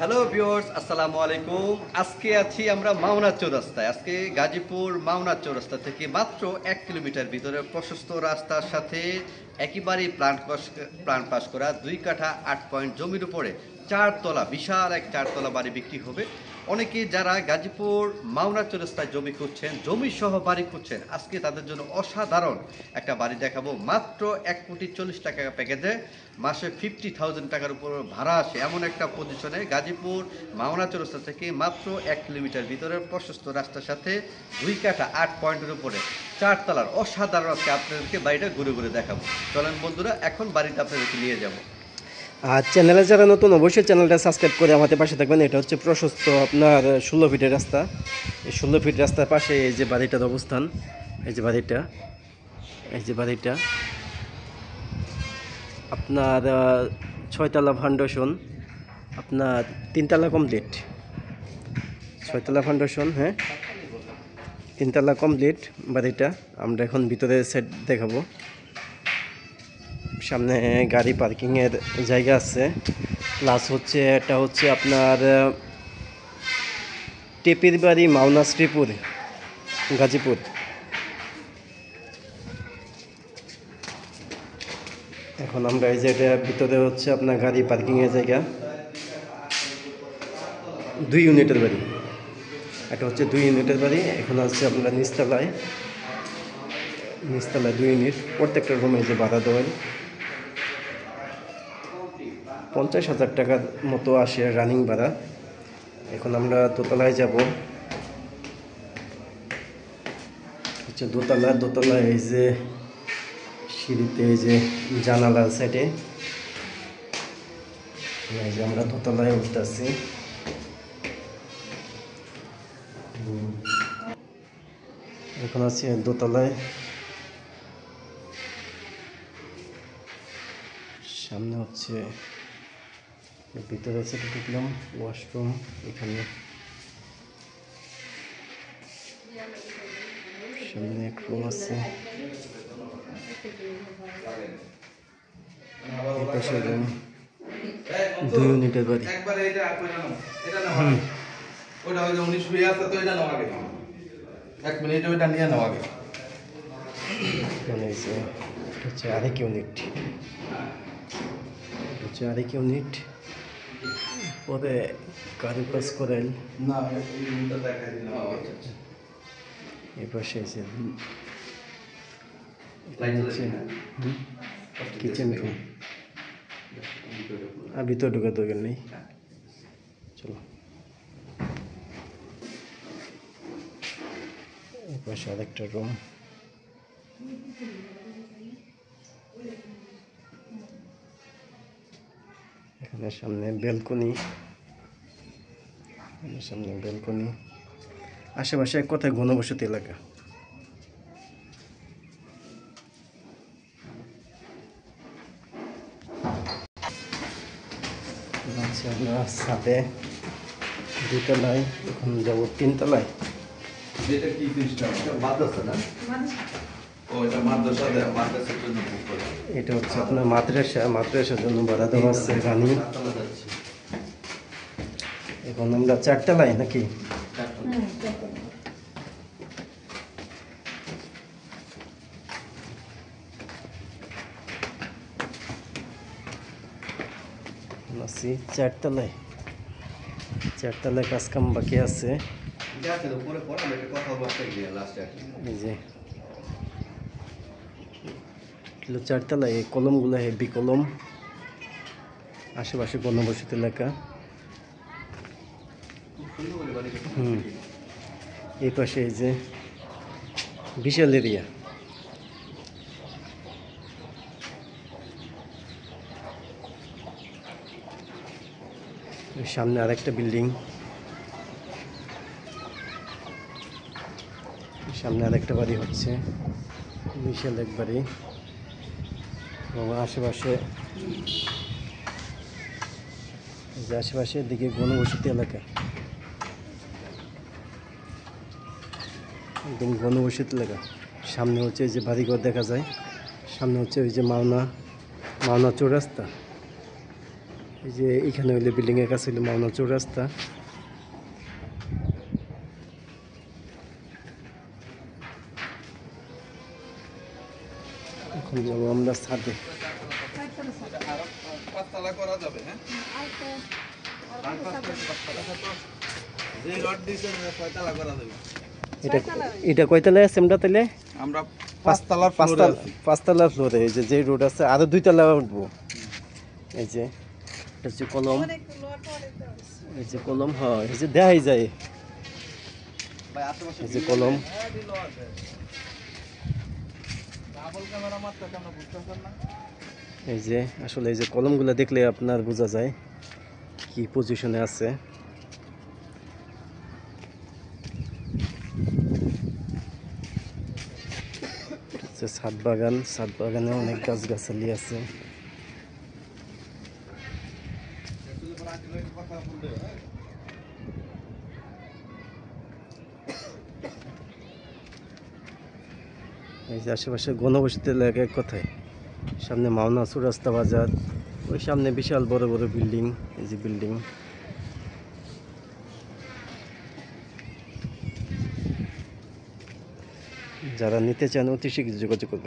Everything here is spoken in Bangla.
হ্যালো ভিউয়ার্স, আসসালামু আলাইকুম। আজকে আছি আমরা মাওনা চৌরাস্তায়। আজকে গাজীপুর মাওনা চৌরাস্তা থেকে মাত্র 1 কিলোমিটার ভিতরে প্রশস্ত রাস্তার সাথে একেবারেই প্ল্যান পাস করা 2 কাঠা 8 পয়েন্ট জমির উপরে 4 তলা বিশাল এক 4 তলা বাড়ি বিক্রি হবে। অনেকে যারা গাজীপুর মাওনা চৌরাস্তায় জমি খুঁজছেন, জমি সহ বাড়ি খুঁজছেন, আজকে তাদের জন্য অসাধারণ একটা বাড়ি দেখাবো। মাত্র 1,40,00,000 টাকা প্যাকেজে মাসে 50,000 টাকার উপর ভাড়া আসে এমন একটা পজিশনে গাজীপুর মাওনা চৌরাস্তা থেকে মাত্র 1 কিলোমিটার ভিতরে প্রশস্ত রাস্তার সাথে 2 কাঠা 8 পয়েন্টের উপরে 4 তলার অসাধারণ আজকে আপনাদেরকে বাড়িটা ঘুরে ঘুরে দেখাবো। চলেন বন্ধুরা, এখন বাড়িটা আপনাদেরকে নিয়ে যাব। আর চ্যানেলে যারা নতুন অবশ্যই চ্যানেলটা সাবস্ক্রাইব করে আমাদের পাশে থাকবেন। এটা হচ্ছে প্রশস্ত আপনার 16 ফিটের রাস্তা। এই 16 ফিট রাস্তার পাশে এই যে বাড়িটার অবস্থান, এই যে বাড়িটা, এই যে বাড়িটা আপনার 6 তলা ফাউন্ডেশন, আপনার 3 তলা কমপ্লিট, 6 তলা ফাউন্ডেশন, হ্যাঁ 3 তলা কমপ্লিট বাড়িটা। আমরা এখন ভিতরে সেট দেখাবো। সামনে গাড়ি পার্কিংয়ের জায়গা আছে, প্লাস হচ্ছে এটা হচ্ছে আপনার টেপির বাড়ি, মাওনা শ্রীপুর, গাজীপুর। এখন আমরা এই যে এটা ভিতরে হচ্ছে আপনার গাড়ি পার্কিংয়ের জায়গা, 2 ইউনিটের বাড়ি। এটা হচ্ছে 2 ইউনিটের বাড়ি। এখন হচ্ছে আপনার নিচতলায় 2 ইউনিট, প্রত্যেকটা রুমে যে ভাড়া দেওয়া 50,000 টাকার মতো আসে রানিং ভাড়া। এখন আমরা দোতলায় যাব। হচ্ছে দোতলায় এই যে সিঁড়িতে এই যে জানালার সাইডে, এই যে আমরা দোতলায় উঠতেছি। এখন আছি দোতলায়। সামনে হচ্ছে ভিতরে সেটা ঢুকলাম, ওয়াশরুম এখানে, সামনে এক রুম আছে, পাশে রুম। 2 ইউনিটের বাড়ি। মানে যে হচ্ছে আরেক ইউনিট, হচ্ছে আরেক ইউনিট। পরে গাড়ি পাস করেন না, এই পাশে আছে কিচেন রুম। আর ভিতরে ঢোকার দরকার নেই, চলো। এই পাশে আরেকটা রুম। এখানে সামনে ব্যালকনি, আশেপাশে এক কথায় ঘনবসতি এলাকা। আমরা সাথে 2 তলায়, এখন যাবো 3 তলায়। এটা কি সিস্টেম? মাদ্রাসা না? ও, এটা মাদ্রাসার জন্য বুক করে। এটা হচ্ছে আপনার মাদ্রাসার জন্য ভাড়া দেওয়া আছে রানি। এখন আমরা 4 তলায় নাকি? আছি 4 তলায়। 4 তলায় কাজ কাম বাকি আছে। এই যে 4 তলায় এই কলমগুলো হেভি কলম, আশেপাশে ঘনবসতি এলাকা। এই পাশে এই যে বিশাল এরিয়া। সামনে আরেকটা বিল্ডিং, সামনে আরেকটা বাড়ি হচ্ছে, বিশাল এক বাড়ি। এবং আশেপাশের দিকে ঘনবসতি এলাকা, একদম ঘনবসতি এলাকা। সামনে হচ্ছে এই যে বাড়িঘর দেখা যায়, সামনে হচ্ছে ওই যে মাওনা চৌরাস্তা। এই যে এইখানে হইলে বিল্ডিংয়ের কাছে হইলে মাওনা চৌরাস্তা। এখন যাবো আমরা ছাদে। পাঁচতলা করা যাবে, হ্যাঁ? যে রড দিয়েছেন ছয়তলা করা যাবে। এটা এটা কয়তলায় আছে আমরা তাহলে? আমরা পাঁচতলার ফ্লোরে আছি। পাঁচতলার ফ্লোরে। এই যে রোড আছে আরো 2 তলা উঠবো। এই যে এটা হচ্ছে কলম, এই যে কলম, হ্যাঁ এই যে দেখাই যায়, ভাই আশেপাশে এই যে কলম। ডাবল ক্যামেরা মারতে কেন বুঝতেছেন না? এই যে আসলে এই যে কলমগুলো দেখলে আপনার বোঝা যায় কি পজিশনে আছে। ছাদ বাগান, ছাদ বাগানে অনেক গাছগাছালি আছে। এই যে আশেপাশে ঘনবসতি এলাকা এক কথায়। সামনে মাওনা চৌরাস্তা বাজার, ওই সামনে বিশাল বড় বড় বিল্ডিং। এই যে বিল্ডিং, যারা নিতে চান অতি শীঘ্র যোগাযোগ করবেন।